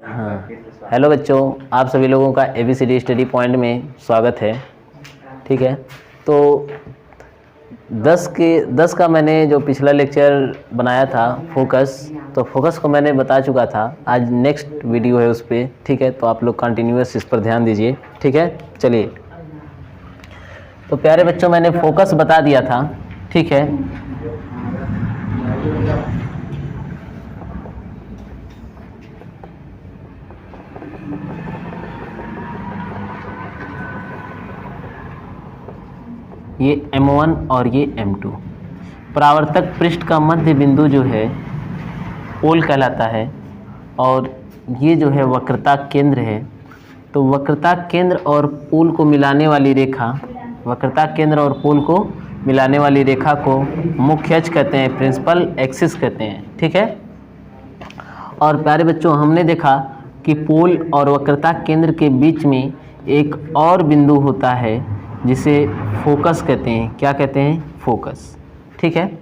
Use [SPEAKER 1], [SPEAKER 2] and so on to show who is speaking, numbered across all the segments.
[SPEAKER 1] हाँ, हेलो बच्चों, आप सभी लोगों का ABCD स्टडी पॉइंट में स्वागत है। ठीक है, तो 10 का मैंने जो पिछला लेक्चर बनाया था फोकस, तो फोकस को मैंने बता चुका था। आज नेक्स्ट वीडियो है उस पर। ठीक है, तो आप लोग कंटिन्यूअस इस पर ध्यान दीजिए। ठीक है, चलिए। तो प्यारे बच्चों, मैंने फोकस बता दिया था। ठीक है, ये M1 और ये M2। परावर्तक पृष्ठ का मध्य बिंदु जो है पोल कहलाता है, और ये जो है वक्रता केंद्र है। तो वक्रता केंद्र और पोल को मिलाने वाली रेखा, वक्रता केंद्र और पोल को मिलाने वाली रेखा को मुख्य अक्ष कहते हैं, प्रिंसिपल एक्सिस कहते हैं। ठीक है, और प्यारे बच्चों, हमने देखा कि पोल और वक्रता केंद्र के बीच में एक और बिंदु होता है जिसे फोकस कहते हैं। क्या कहते हैं? फोकस। ठीक है,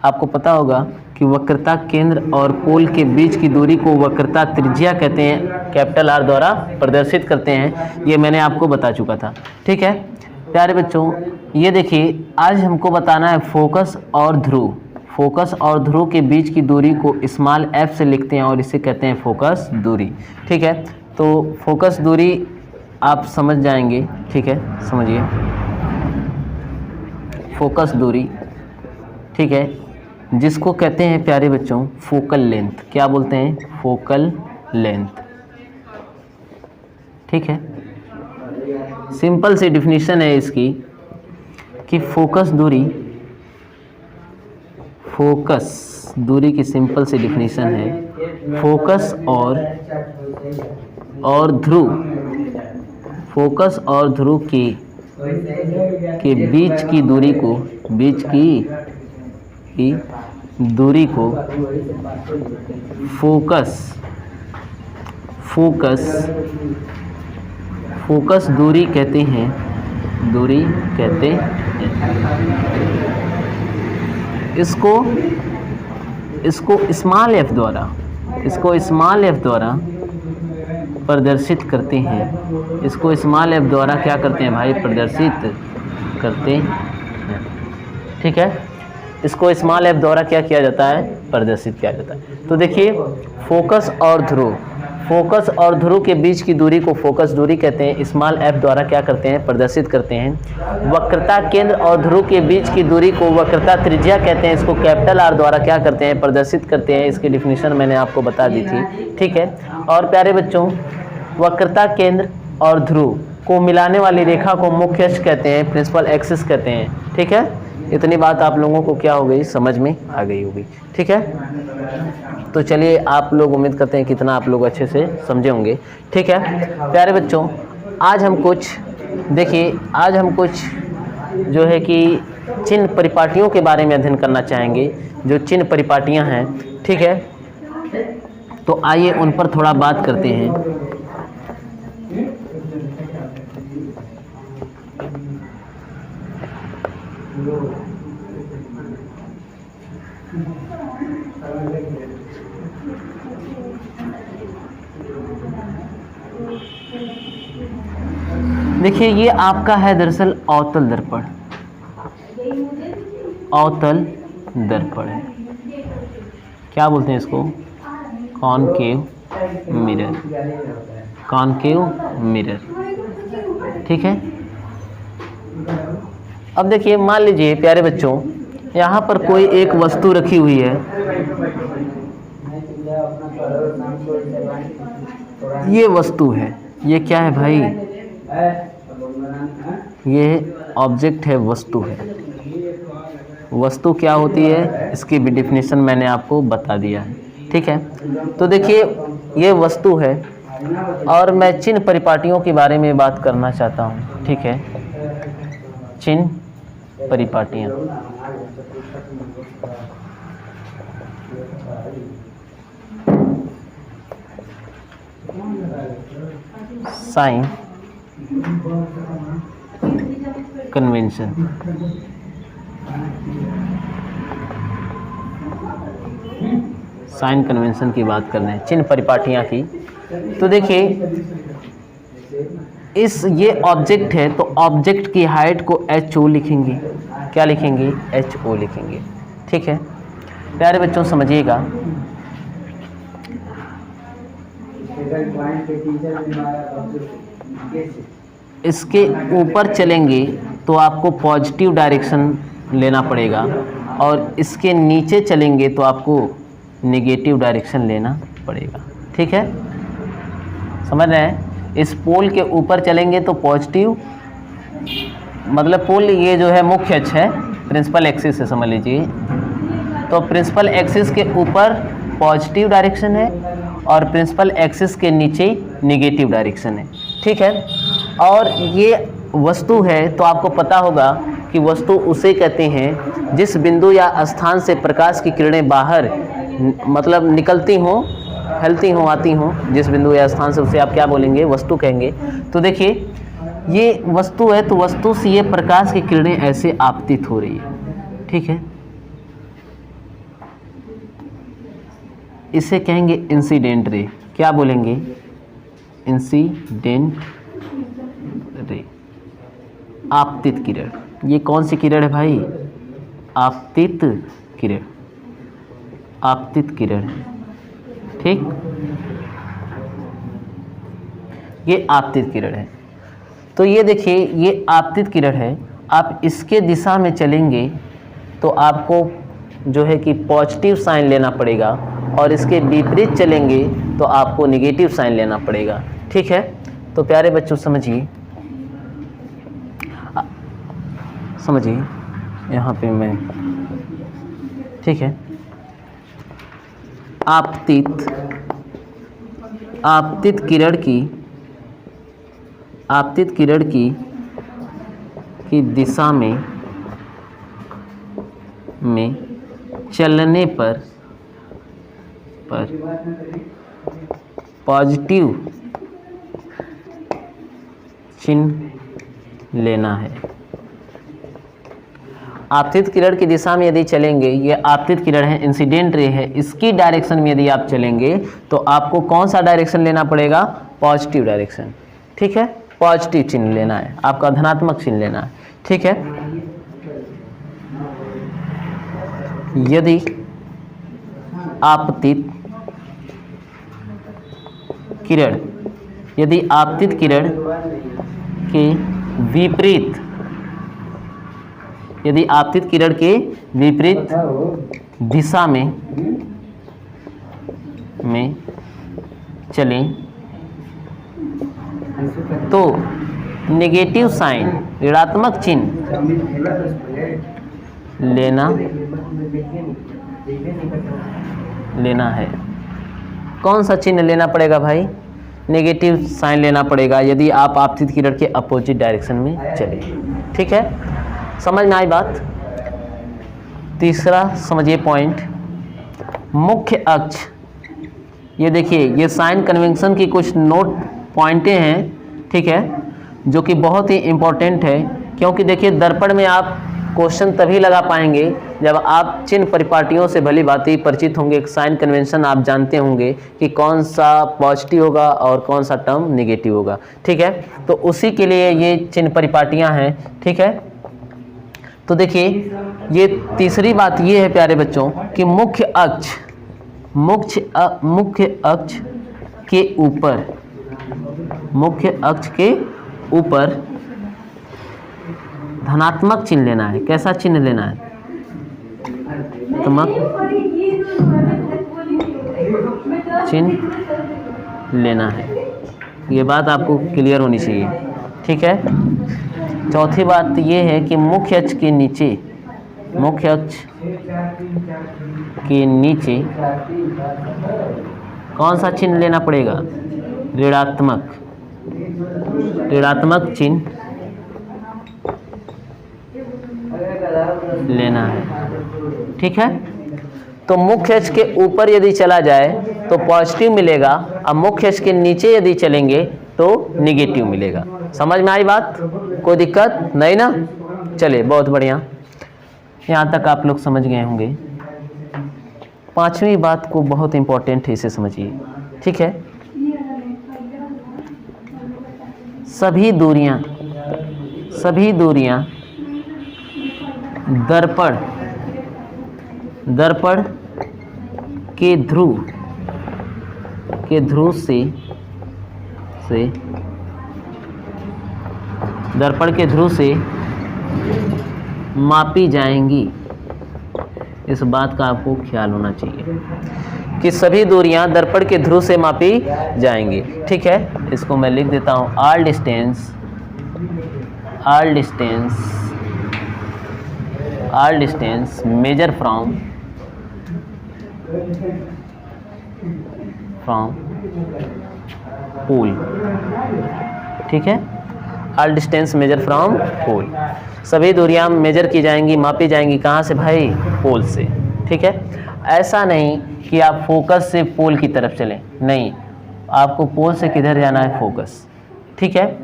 [SPEAKER 1] आपको पता होगा कि वक्रता केंद्र और पोल के बीच की दूरी को वक्रता त्रिज्या कहते हैं, कैपिटल R द्वारा प्रदर्शित करते हैं। ये मैंने आपको बता चुका था। ठीक है प्यारे बच्चों, ये देखिए, आज हमको बताना है फोकस और ध्रुव। फोकस और ध्रुव के बीच की दूरी को स्मॉल f से लिखते हैं और इसे कहते हैं फोकस दूरी। ठीक है, तो फोकस दूरी आप समझ जाएंगे। ठीक है, समझिए फोकस दूरी। ठीक है, जिसको कहते हैं प्यारे बच्चों फोकल लेंथ। क्या बोलते हैं? Focal length. ठीक है, सिंपल सी डिफिनीशन है इसकी कि फोकस दूरी की सिंपल सी डिफिनीशन है फोकस और ध्रुव, फोकस और ध्रुव के बीच की दूरी को, फोकस दूरी कहते हैं। इसको स्मॉल f द्वारा प्रदर्शित करते हैं। इसको स्मॉल f द्वारा क्या करते हैं भाई? प्रदर्शित करते हैं। ठीक है, इसको स्मॉल f द्वारा क्या किया जाता है? प्रदर्शित किया जाता है। तो देखिए, फोकस और ध्रुव के बीच की दूरी को फोकस दूरी कहते हैं, स्मॉल f द्वारा क्या करते हैं? प्रदर्शित करते हैं। वक्रता केंद्र और ध्रुव के बीच की दूरी को वक्रता त्रिज्या कहते हैं, इसको कैपिटल R द्वारा क्या करते हैं? प्रदर्शित करते हैं। इसकी डिफिनीशन मैंने आपको बता दी थी। ठीक है, और प्यारे बच्चों, वक्रता केंद्र और ध्रुव को मिलाने वाली रेखा को मुख्य अक्ष कहते हैं, प्रिंसिपल एक्सिस कहते हैं। ठीक है, इतनी बात आप लोगों को क्या हो गई? समझ में आ गई होगी। ठीक है, तो चलिए, आप लोग उम्मीद करते हैं कितना आप लोग अच्छे से समझे होंगे। ठीक है प्यारे बच्चों, आज हम कुछ जो है कि चिन्ह परिपाटियों के बारे में अध्ययन करना चाहेंगे, जो चिन्ह परिपाटियां हैं। ठीक है, तो आइए उन पर थोड़ा बात करते हैं। देखिए, ये आपका है दरअसल अवतल दर्पण है। क्या बोलते हैं इसको? Concave mirror. ठीक है, अब देखिए, मान लीजिए प्यारे बच्चों, यहाँ पर कोई एक वस्तु रखी हुई है। ये वस्तु है। ये क्या है भाई? ये ऑब्जेक्ट है, वस्तु है। वस्तु क्या होती है? इसकी भी डिफिनीशन मैंने आपको बता दिया है। ठीक है, तो देखिए, ये वस्तु है और मैं चिन्ह परिपाटियों के बारे में बात करना चाहता हूँ। ठीक है, चिन्ह परिपाटियाँ। Sign convention. साइन कन्वेंशन की बात कर रहे हैं, चिन्ह परिपाटियाँ की। तो देखिए ये ऑब्जेक्ट है, तो ऑब्जेक्ट की हाइट को HO लिखेंगे। क्या लिखेंगे? HO लिखेंगे। ठीक है प्यारे बच्चों, समझिएगा। इसके ऊपर चलेंगे तो आपको पॉजिटिव डायरेक्शन लेना पड़ेगा, और इसके नीचे चलेंगे तो आपको नेगेटिव डायरेक्शन लेना पड़ेगा। ठीक है, समझ रहे हैं? इस पोल के ऊपर चलेंगे तो पॉजिटिव, मतलब पोल ये जो है मुख्य अक्ष है, प्रिंसिपल एक्सिस है समझ लीजिए। तो प्रिंसिपल एक्सिस के ऊपर पॉजिटिव डायरेक्शन है और प्रिंसिपल एक्सिस के नीचे नेगेटिव डायरेक्शन है। ठीक है, और ये वस्तु है तो आपको पता होगा कि वस्तु उसे कहते हैं जिस बिंदु या स्थान से प्रकाश की किरणें बाहर मतलब निकलती हों, फैलती हों, आती हों। जिस बिंदु या स्थान से उसे आप क्या बोलेंगे? वस्तु कहेंगे। तो देखिए ये वस्तु है, तो वस्तु से ये प्रकाश की किरणें ऐसे आपतित हो रही है। ठीक है, इसे कहेंगे इंसिडेंट रे। क्या बोलेंगे? इंसिडेंट रे, आपतित किरण। ये कौन सी किरण है भाई? आपतित किरण, आपतित किरण। ठीक, ये आपतित किरण है। तो ये देखिए ये आपतित किरण है। आप इसके दिशा में चलेंगे तो आपको जो है कि पॉजिटिव साइन लेना पड़ेगा, और इसके विपरीत चलेंगे तो आपको नेगेटिव साइन लेना पड़ेगा। ठीक है, तो प्यारे बच्चों समझिए, समझिए यहाँ पे मैं, ठीक है, आपतित किरण की दिशा में चलने पर पॉजिटिव चिन्ह लेना है। आपतित किरण की दिशा में यदि चलेंगे, ये आपतित किरण है, इंसिडेंट रे है, इसकी डायरेक्शन में यदि आप चलेंगे तो आपको कौन सा डायरेक्शन लेना पड़ेगा? Positive direction. ठीक है, पॉजिटिव चिन्ह लेना है, आपका धनात्मक चिन्ह लेना है। ठीक है, यदि आपतित किरण के विपरीत, यदि आपतित किरण के विपरीत दिशा में चलें तो नेगेटिव साइन, ऋणात्मक चिन्ह लेना है। कौन सा चिन्ह लेना पड़ेगा भाई? नेगेटिव साइन लेना पड़ेगा यदि आप आपतित किरण के अपोजिट डायरेक्शन में चलें। ठीक है, समझ में आई बात? तीसरा समझिए पॉइंट, मुख्य अक्ष। ये देखिए ये साइन कन्वेंशन की कुछ नोट पॉइंटें हैं। ठीक है, जो कि बहुत ही इम्पोर्टेंट है, क्योंकि देखिए दर्पण में आप क्वेश्चन तभी लगा पाएंगे जब आप चिन्ह परिपाटियों से भली भांति परिचित होंगे। साइन कन्वेंशन आप जानते होंगे कि कौन सा पॉजिटिव होगा और कौन सा टर्म नेगेटिव होगा। ठीक है, तो उसी के लिए ये चिन्ह परिपाटियां हैं। ठीक है, तो देखिए ये तीसरी बात ये है प्यारे बच्चों कि मुख्य अक्ष के ऊपर धनात्मक चिन्ह लेना है। कैसा चिन्ह लेना है? धनात्मक चिन्ह लेना है। ये बात आपको क्लियर होनी चाहिए। ठीक है, चौथी बात ये है कि मुख्य अक्ष के नीचे कौन सा चिन्ह लेना पड़ेगा? ऋणात्मक चिन्ह लेना है। ठीक है, तो मुख्य अक्ष के ऊपर यदि चला जाए तो पॉजिटिव मिलेगा, अब मुख्य अक्ष के नीचे यदि चलेंगे तो नेगेटिव मिलेगा। समझ में आई बात? कोई दिक्कत नहीं ना? चलिए बहुत बढ़िया, यहाँ तक आप लोग समझ गए होंगे। पांचवी बात को बहुत इंपॉर्टेंट है, इसे समझिए। ठीक है, सभी दूरियां दर्पण के ध्रुव से मापी जाएंगी। इस बात का आपको ख्याल होना चाहिए कि सभी दूरियां दर्पण के ध्रुव से मापी जाएंगी। ठीक है, इसको मैं लिख देता हूं, all distance measure from pole. ठीक है, all distance measure from pole, सभी दूरियां मेजर की जाएंगी, मापी जाएंगी। कहाँ से भाई? पोल से। ठीक है, ऐसा नहीं कि आप फोकस से पोल की तरफ चलें, नहीं, आपको पोल से किधर जाना है? फोकस। ठीक है,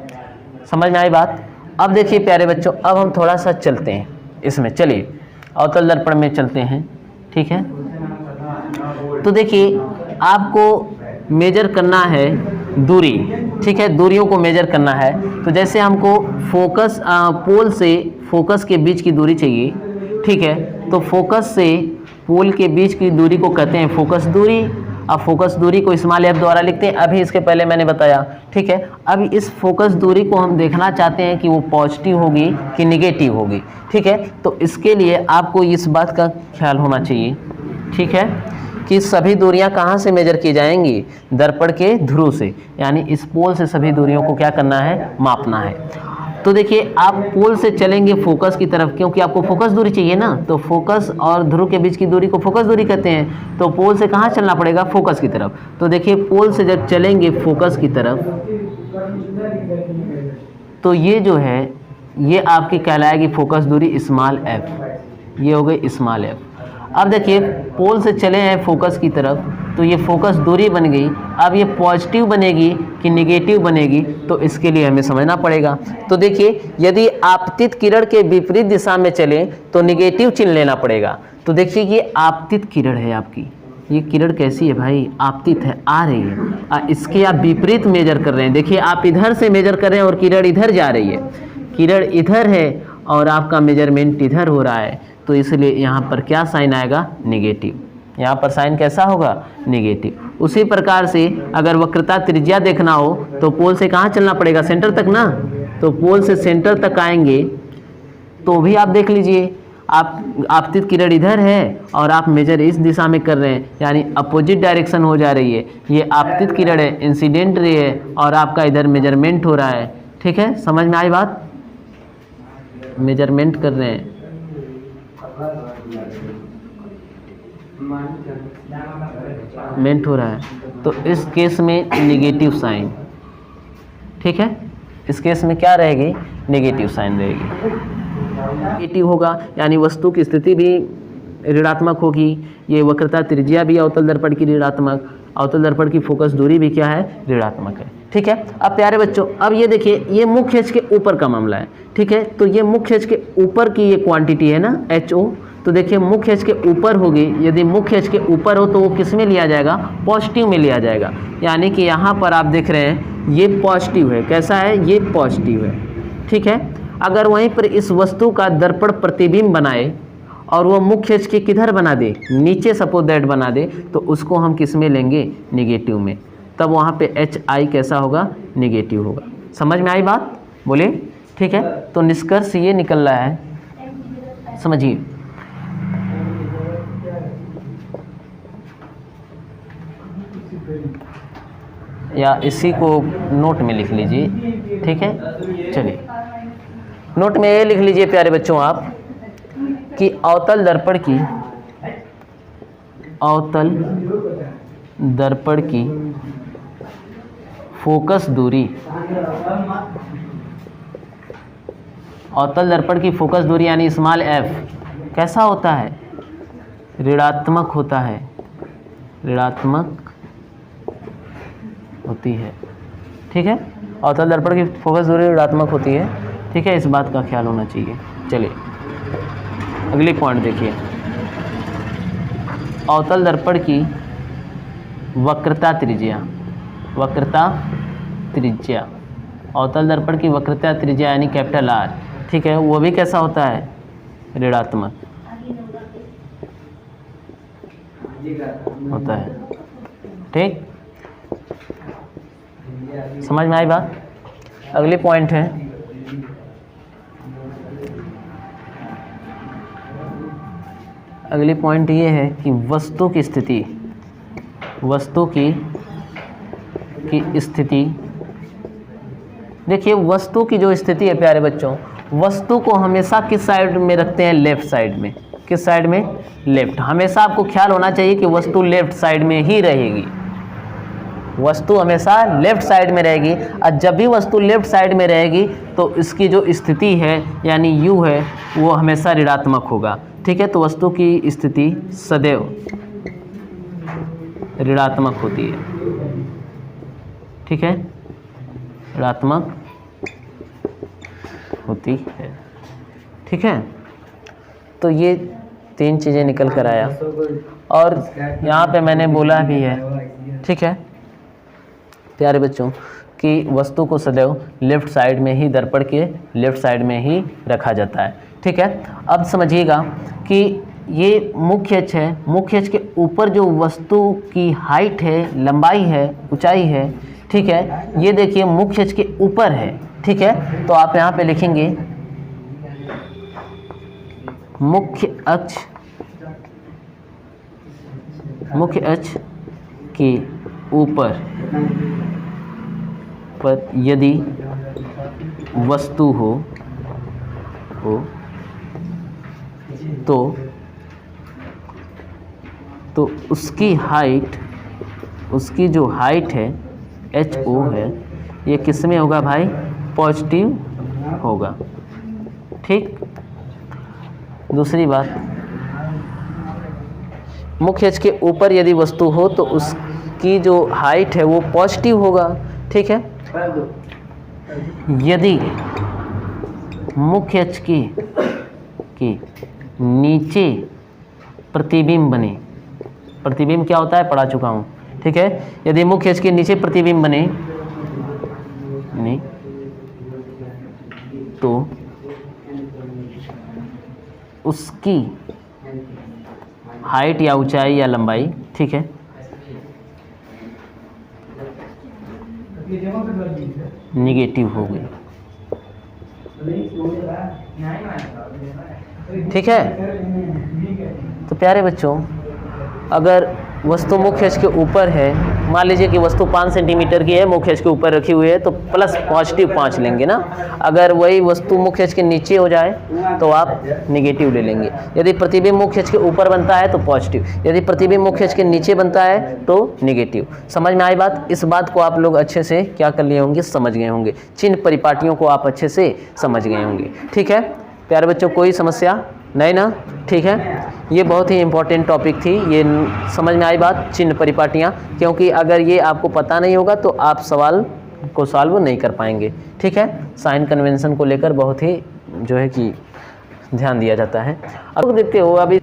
[SPEAKER 1] समझ में आई बात? अब देखिए प्यारे बच्चों, अब हम थोड़ा सा चलते हैं इसमें, चलिए अवतल दर्पण में चलते हैं। ठीक है, तो देखिए आपको मेजर करना है दूरी। ठीक है, दूरियों को मेजर करना है। तो जैसे हमको फोकस पोल से फोकस के बीच की दूरी चाहिए। ठीक है, तो फोकस से पोल के बीच की दूरी को कहते हैं फोकस दूरी। अब फोकस दूरी को स्मॉल f द्वारा लिखते हैं, अभी इसके पहले मैंने बताया। ठीक है, अब इस फोकस दूरी को हम देखना चाहते हैं कि वो पॉजिटिव होगी कि निगेटिव होगी। ठीक है, तो इसके लिए आपको इस बात का ख्याल होना चाहिए, ठीक है, कि सभी दूरियां कहाँ से मेजर की जाएंगी? दर्पण के ध्रुव से, यानी इस पोल से सभी दूरियों को क्या करना है? मापना है। तो देखिए आप पोल से चलेंगे फोकस की तरफ, क्योंकि आपको फोकस दूरी चाहिए ना, तो फोकस और ध्रुव के बीच की दूरी को फोकस दूरी कहते हैं। तो पोल से कहाँ चलना पड़ेगा? फोकस की तरफ। तो देखिए पोल से जब चलेंगे फोकस की तरफ, तो ये जो है ये आपकी कहलाएगी फोकस दूरी स्मॉल f। ये हो गई स्मॉल f। अब देखिए पोल से चले हैं फोकस की तरफ, तो ये फोकस दूरी बन गई। अब ये पॉजिटिव बनेगी कि निगेटिव बनेगी, तो इसके लिए हमें समझना पड़ेगा। तो देखिए यदि आपतित किरण के विपरीत दिशा में चलें तो निगेटिव चिन्ह लेना पड़ेगा। तो देखिए ये आपतित किरण है आपकी, ये किरण कैसी है भाई? आपतित है, आ रही है। इसके आप विपरीत मेजर कर रहे हैं। देखिए आप इधर से मेजर कर रहे हैं और किरण इधर जा रही है, किरण इधर है और आपका मेजरमेंट इधर हो रहा है, तो इसलिए यहाँ पर क्या साइन आएगा? निगेटिव। यहाँ पर साइन कैसा होगा? निगेटिव। उसी प्रकार से अगर वक्रता त्रिज्या देखना हो तो पोल से कहाँ चलना पड़ेगा? सेंटर तक ना। तो पोल से सेंटर तक आएंगे तो भी आप देख लीजिए, आप आपतित किरण इधर है और आप मेजर इस दिशा में कर रहे हैं, यानी अपोजिट डायरेक्शन हो जा रही है। ये आपतित किरण है, इंसिडेंट रे है, और आपका इधर मेजरमेंट हो रहा है। ठीक है, समझ में आई बात? मेजरमेंट कर रहे हैं। मेंट हो रहा है, तो इस केस में नेगेटिव साइन। ठीक है, इस केस में क्या रहेगी? नेगेटिव साइन रहेगी। नेगेटिव होगा यानी वस्तु की स्थिति भी ऋणात्मक होगी। ये वक्रता त्रिज्या भी अवतल दर्पण की ऋणात्मक, अवतल दर्पण की फोकस दूरी भी क्या है? ऋणात्मक है। ठीक है, अब प्यारे बच्चों अब ये देखिए, ये मुख्य अक्ष के ऊपर का मामला है। ठीक है, तो ये मुख्य अक्ष के ऊपर की ये क्वांटिटी है ना, HO। तो देखिए मुख्य अक्ष के ऊपर होगी, यदि मुख्य अक्ष के ऊपर हो तो वो किस में लिया जाएगा? पॉजिटिव में लिया जाएगा। यानी कि यहाँ पर आप देख रहे हैं ये पॉजिटिव है। कैसा है? ये पॉजिटिव है। ठीक है, अगर वहीं पर इस वस्तु का दर्पण प्रतिबिंब बनाए और वो मुख्य अक्ष के किधर बना दे? नीचे सपोज दैट बना दे, तो उसको हम किस में लेंगे? निगेटिव में। तब वहाँ पे HI कैसा होगा? निगेटिव होगा। समझ में आई बात? बोले? ठीक है, तो निष्कर्ष ये निकल रहा है, समझिए, या इसी को नोट में लिख लीजिए। ठीक है, चलिए नोट में ये लिख लीजिए प्यारे बच्चों आप कि अवतल दर्पण की फोकस दूरी, अवतल दर्पण की फोकस दूरी यानी स्मॉल f कैसा होता है? ऋणात्मक होता है, ऋणात्मक होती है। ठीक है, अवतल दर्पण की फोकस दूरी ऋणात्मक होती है। ठीक है, इस बात का ख्याल होना चाहिए। चलिए अगली पॉइंट देखिए, अवतल दर्पण की वक्रता त्रिज्या, वक्रता त्रिज्या अवतल दर्पण की वक्रता त्रिज्या यानी कैपिटल R, ठीक है, वो भी कैसा होता है, ऋणात्मक होता है। ठीक, समझ में आई बात। अगली पॉइंट है, अगली पॉइंट ये है कि वस्तु की स्थिति, वस्तु की स्थिति। देखिए वस्तु की जो स्थिति है प्यारे बच्चों, वस्तु को हमेशा किस साइड में रखते हैं, लेफ्ट साइड में। किस साइड में, लेफ्ट। हमेशा आपको ख्याल होना चाहिए कि वस्तु लेफ्ट साइड में ही रहेगी, वस्तु हमेशा लेफ्ट साइड में रहेगी। और जब भी वस्तु लेफ्ट साइड में रहेगी तो इसकी जो स्थिति है यानी यू है वो हमेशा ऋणात्मक होगा। ठीक है, तो वस्तु की स्थिति सदैव ऋणात्मक होती है। ठीक है, ऋणात्मक होती है। ठीक है, तो ये 3 चीज़ें निकल कर आया। और यहाँ पे मैंने बोला भी है, ठीक है प्यारे बच्चों, कि वस्तु को सदैव लेफ्ट साइड में ही, दर्पण के लेफ्ट साइड में ही रखा जाता है। ठीक है, अब समझिएगा कि ये मुख्य अक्ष है, मुख्य अक्ष के ऊपर जो वस्तु की हाइट है, लंबाई है, ऊंचाई है, ठीक है, ये देखिए मुख्य अक्ष के ऊपर है। ठीक है, तो आप यहाँ पे लिखेंगे मुख्य अक्ष के ऊपर पर यदि वस्तु हो तो उसकी हाइट, उसकी जो हाइट है HO है, ये किस में होगा भाई, पॉजिटिव होगा। ठीक, दूसरी बात, मुख्य अक्ष के ऊपर यदि वस्तु हो तो उसकी जो हाइट है वो पॉजिटिव होगा। ठीक है, यदि मुख्य अक्ष के नीचे प्रतिबिंब बने, प्रतिबिंब क्या होता है पढ़ा चुका हूँ। ठीक है, यदि मुख्य अक्ष के नीचे प्रतिबिंब बने नहीं तो उसकी हाइट या ऊंचाई या लंबाई, ठीक है, निगेटिव हो गई। ठीक है, तो प्यारे बच्चों, अगर वस्तु मुख्य अक्ष के ऊपर है, मान लीजिए कि वस्तु 5 सेंटीमीटर की है, मुख्य अक्ष के ऊपर रखी हुई है, तो प्लस पॉजिटिव 5 लेंगे ना। अगर वही वस्तु मुख्य अक्ष के नीचे हो जाए तो आप निगेटिव ले लेंगे। यदि प्रतिबिंब मुख्य अक्ष के ऊपर बनता है तो पॉजिटिव, यदि प्रतिबिंब मुख्य अक्ष के नीचे बनता है तो निगेटिव। समझ में आई बात। इस बात को आप लोग अच्छे से क्या कर लिए होंगे, समझ गए होंगे। चिन्ह परिपाटियों को आप अच्छे से समझ गए होंगे। ठीक है प्यारे बच्चों, कोई समस्या नहीं ना। ठीक है, ये बहुत ही इम्पोर्टेंट टॉपिक थी, ये समझ में आई बात, चिन्ह परिपाटियाँ, क्योंकि अगर ये आपको पता नहीं होगा तो आप सवाल को सॉल्व नहीं कर पाएंगे। ठीक है, साइन कन्वेंशन को लेकर बहुत ही जो है कि ध्यान दिया जाता है। अब देखते हो, अभी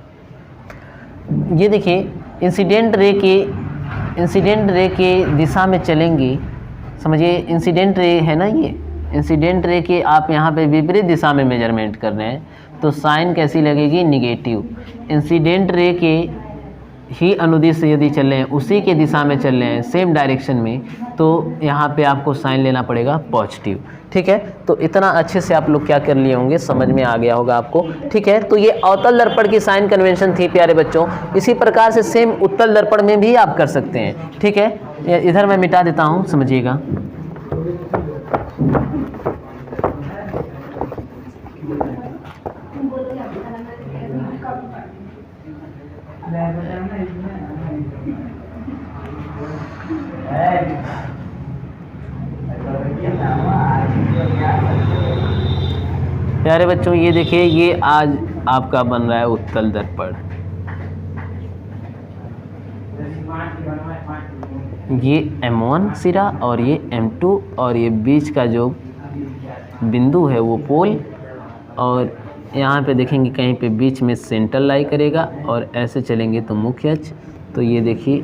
[SPEAKER 1] ये देखिए इंसिडेंट रे के दिशा में चलेंगी। समझिए इंसिडेंट रे है ना, ये इंसिडेंट रे के आप यहाँ पे विपरीत दिशा में मेजरमेंट कर रहे हैं तो साइन कैसी लगेगी, निगेटिव। इंसिडेंट रे के ही अनुदिश से यदि चल रहे हैं, उसी के दिशा में चल रहे हैं, सेम डायरेक्शन में, तो यहाँ पे आपको साइन लेना पड़ेगा पॉजिटिव। ठीक है, तो इतना अच्छे से आप लोग क्या कर लिए होंगे, समझ में आ गया होगा आपको। ठीक है, तो ये अवतल दर्पण की साइन कन्वेंशन थी प्यारे बच्चों। इसी प्रकार से सेम उत्तल दर्पण में भी आप कर सकते हैं। ठीक है, इधर मैं मिटा देता हूँ, समझिएगा। प्यारे बच्चों, ये देखिए, ये आज आपका बन रहा है उत्तल दर्पण। ये M1 सिरा और ये M2 और ये बीच का जो बिंदु है वो पोल, और यहाँ पे देखेंगे कहीं पे बीच में सेंटर लाई करेगा, और ऐसे चलेंगे तो मुख्य अक्ष। तो ये देखिए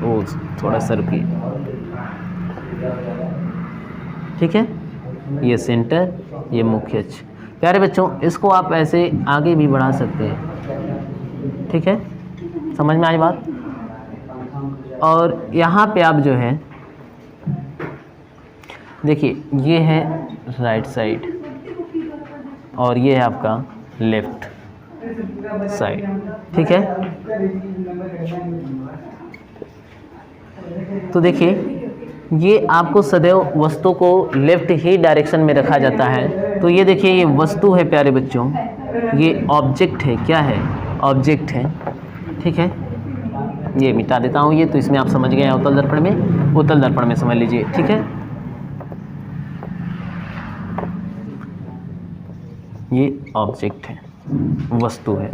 [SPEAKER 1] वो थोड़ा सर्किल। ठीक है, ये सेंटर, ये मुख्य अक्ष। प्यारे बच्चों, इसको आप ऐसे आगे भी बढ़ा सकते हैं, ठीक है, समझ में आई बात। और यहाँ पे आप जो है देखिए, ये है राइट साइड और ये है आपका लेफ्ट साइड, ठीक है। तो देखिए, ये आपको सदैव वस्तु को लेफ्ट ही डायरेक्शन में रखा जाता है। तो ये देखिए, ये वस्तु है प्यारे बच्चों, ये ऑब्जेक्ट है, क्या है, ऑब्जेक्ट है, ठीक है। ये मिटा देता हूँ ये, तो इसमें आप समझ गए हैं उत्तल दर्पण में, उत्तल दर्पण में समझ लीजिए, ठीक है। ये ऑब्जेक्ट है, वस्तु है।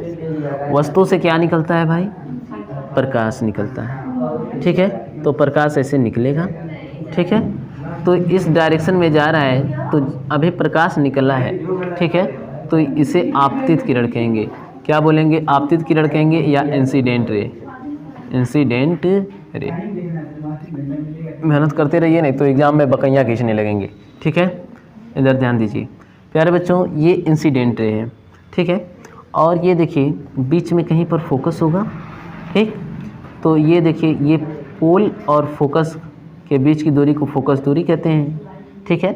[SPEAKER 1] वस्तु से क्या निकलता है भाई? प्रकाश निकलता है, ठीक है। तो प्रकाश ऐसे निकलेगा, ठीक है। तो इस डायरेक्शन में जा रहा है, तो अभी प्रकाश निकला है, ठीक है। तो इसे आपतित किरण कहेंगे। क्या बोलेंगे? आपतित किरण कहेंगे या इंसिडेंट रे, इंसिडेंट रे। मेहनत करते रहिए, नहीं तो एग्जाम में बकैयाँ खींचने लगेंगे, ठीक है। इधर ध्यान दीजिए प्यारे बच्चों, ये इंसिडेंट रे है, ठीक है। और ये देखिए, बीच में कहीं पर फोकस होगा, ठीक। तो ये देखिए, ये पोल और फोकस के बीच की दूरी को फोकस दूरी कहते हैं, ठीक है।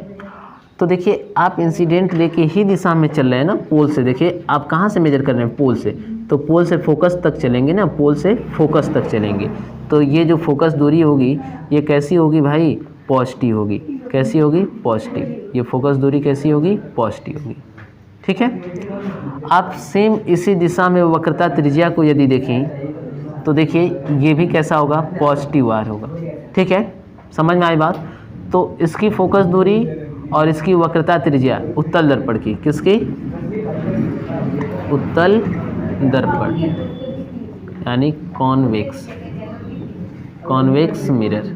[SPEAKER 1] तो देखिए, आप इंसिडेंट रे की ही दिशा में चल रहे हैं ना, पोल से। देखिए, आप कहाँ से मेजर कर रहे हैं? पोल से। तो पोल से फोकस तक चलेंगे ना, पोल से फोकस तक चलेंगे। तो ये जो फोकस दूरी होगी, ये कैसी होगी भाई? पॉजिटिव होगी। कैसी होगी? पॉजिटिव। ये फोकस दूरी कैसी होगी? पॉजिटिव होगी, ठीक है। आप सेम इसी दिशा में वक्रता त्रिज्या को यदि देखें तो देखिए, ये भी कैसा होगा? पॉजिटिव आर होगा, ठीक है। समझ में आई बात? तो इसकी फोकस दूरी और इसकी वक्रता त्रिज्या उत्तल दर्पण की, किसकी? उत्तल दर्पण, यानी convex, convex mirror.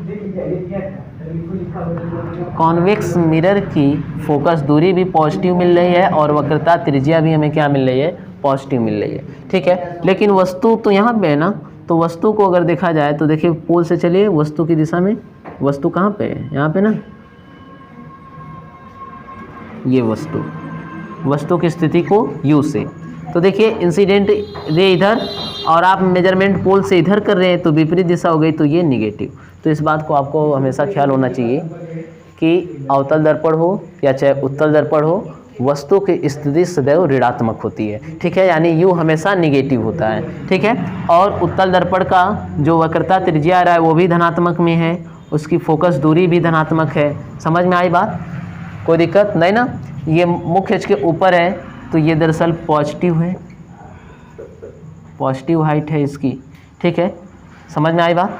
[SPEAKER 1] Convex mirror की फोकस दूरी भी पॉजिटिव मिल रही है और वक्रता त्रिज्या भी हमें क्या मिल रही है? पॉजिटिव मिल रही है, ठीक है। लेकिन वस्तु तो यहाँ पे है ना, तो वस्तु को अगर देखा जाए तो देखिए, पोल से चलिए वस्तु की दिशा में। वस्तु कहाँ पे है? यहाँ पे ना, ये वस्तु, वस्तु की स्थिति को U से। तो देखिए, इंसिडेंट रे इधर और आप मेजरमेंट पोल से इधर कर रहे हैं, तो विपरीत दिशा हो गई, तो ये निगेटिव। तो इस बात को आपको हमेशा ख्याल होना चाहिए कि अवतल दर्पण हो या चाहे उत्तल दर्पण हो, वस्तु की स्थिति सदैव ऋणात्मक होती है, ठीक है। यानी U हमेशा निगेटिव होता है, ठीक है। और उत्तल दर्पण का जो वक्रता त्रिज्या आ रहा है वो भी धनात्मक में है, उसकी फोकस दूरी भी धनात्मक है। समझ में आई बात? कोई दिक्कत नहीं ना? ये मुख्य अक्ष के ऊपर है, तो ये दरअसल पॉजिटिव है, पॉजिटिव हाइट है इसकी, ठीक है। समझ में आई बात?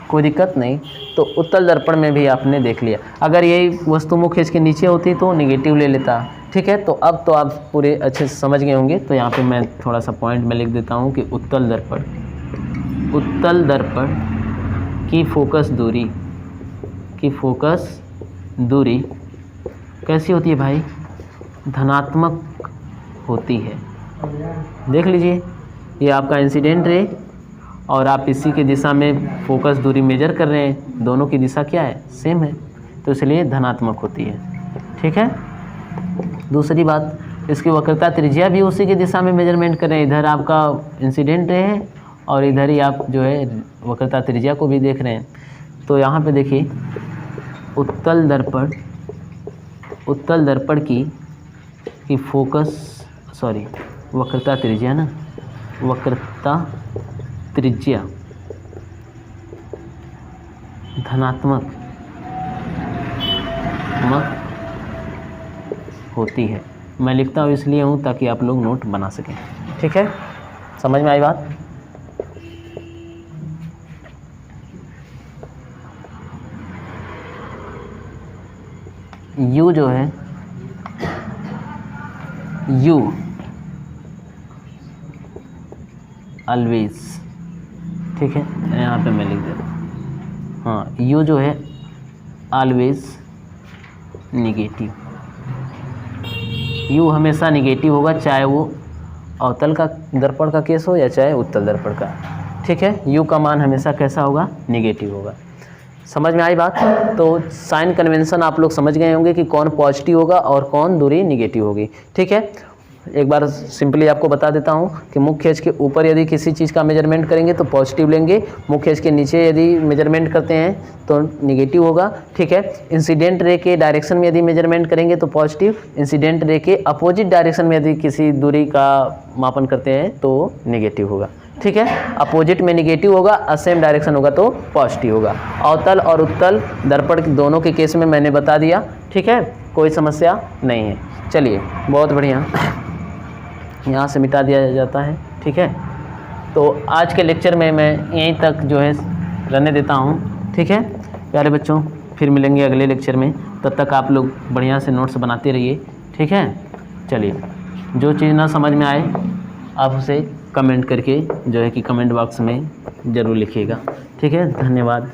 [SPEAKER 1] कोई दिक्कत नहीं। तो उत्तल दर्पण में भी आपने देख लिया। अगर यही वस्तु मुख्य अक्ष के नीचे होती तो निगेटिव ले लेता, ठीक है। तो अब तो आप पूरे अच्छे से समझ गए होंगे। तो यहाँ पे मैं थोड़ा सा पॉइंट में लिख देता हूँ कि उत्तल दर्पण, उत्तल दर्पण की फोकस दूरी, की फोकस दूरी कैसी होती है भाई? धनात्मक होती है। देख लीजिए, ये आपका इंसिडेंट रे और आप इसी की दिशा में फोकस दूरी मेजर कर रहे हैं, दोनों की दिशा क्या है? सेम है, तो इसलिए धनात्मक होती है, ठीक है। दूसरी बात, इसकी वक्रता त्रिज्या भी उसी की दिशा में मेजरमेंट कर रहे हैं। इधर आपका इंसिडेंट रे है और इधर ही आप जो है वक्रता त्रिज्या को भी देख रहे हैं। तो यहाँ पे देखिए, उत्तल दर्पण, उत्तल दर्पण की फोकस, सॉरी, वक्रता त्रिज्या ना, वक्रता त्रिज्या धनात्मक होती है। मैं लिखता हूँ इसलिए हूँ ताकि आप लोग नोट बना सकें, ठीक है। समझ में आई बात? U जो है, U ऑलवेज, ठीक है, यहाँ पे मैं लिख देता हूँ। हाँ, U जो है ऑलवेज निगेटिव। U हमेशा निगेटिव होगा, चाहे वो अवतल का दर्पण का केस हो या चाहे उत्तल दर्पण का, ठीक है। U का मान हमेशा कैसा होगा? निगेटिव होगा। समझ में आई बात? तो साइन कन्वेंशन आप लोग समझ गए होंगे कि कौन पॉजिटिव होगा और कौन दूरी निगेटिव होगी। ठीक है, एक बार सिंपली आपको बता देता हूँ कि मुख्य अक्ष के ऊपर यदि किसी चीज़ का मेजरमेंट करेंगे तो पॉजिटिव लेंगे, मुख्य अक्ष के नीचे यदि मेजरमेंट करते हैं तो निगेटिव होगा। ठीक है, इंसिडेंट रे के डायरेक्शन में यदि मेजरमेंट करेंगे तो पॉजिटिव, इंसिडेंट रे के अपोजिट डायरेक्शन में यदि किसी दूरी का मापन करते हैं तो निगेटिव होगा। ठीक है, अपोजिट में निगेटिव होगा और सेम डायरेक्शन होगा तो पॉजिटिव होगा। अवतल और उत्तल दर्पण दोनों के केस में मैंने बता दिया। ठीक है, कोई समस्या नहीं है। चलिए, बहुत बढ़िया, यहाँ से मिटा दिया जाता है। ठीक है, तो आज के लेक्चर में मैं यहीं तक जो है रहने देता हूँ। ठीक है प्यारे बच्चों, फिर मिलेंगे अगले लेक्चर में, तब तक आप लोग बढ़िया से नोट्स बनाते रहिए। ठीक है, चलिए, जो चीज़ ना समझ में आए आप उसे कमेंट करके जो है कि कमेंट बॉक्स में ज़रूर लिखिएगा। ठीक है, धन्यवाद।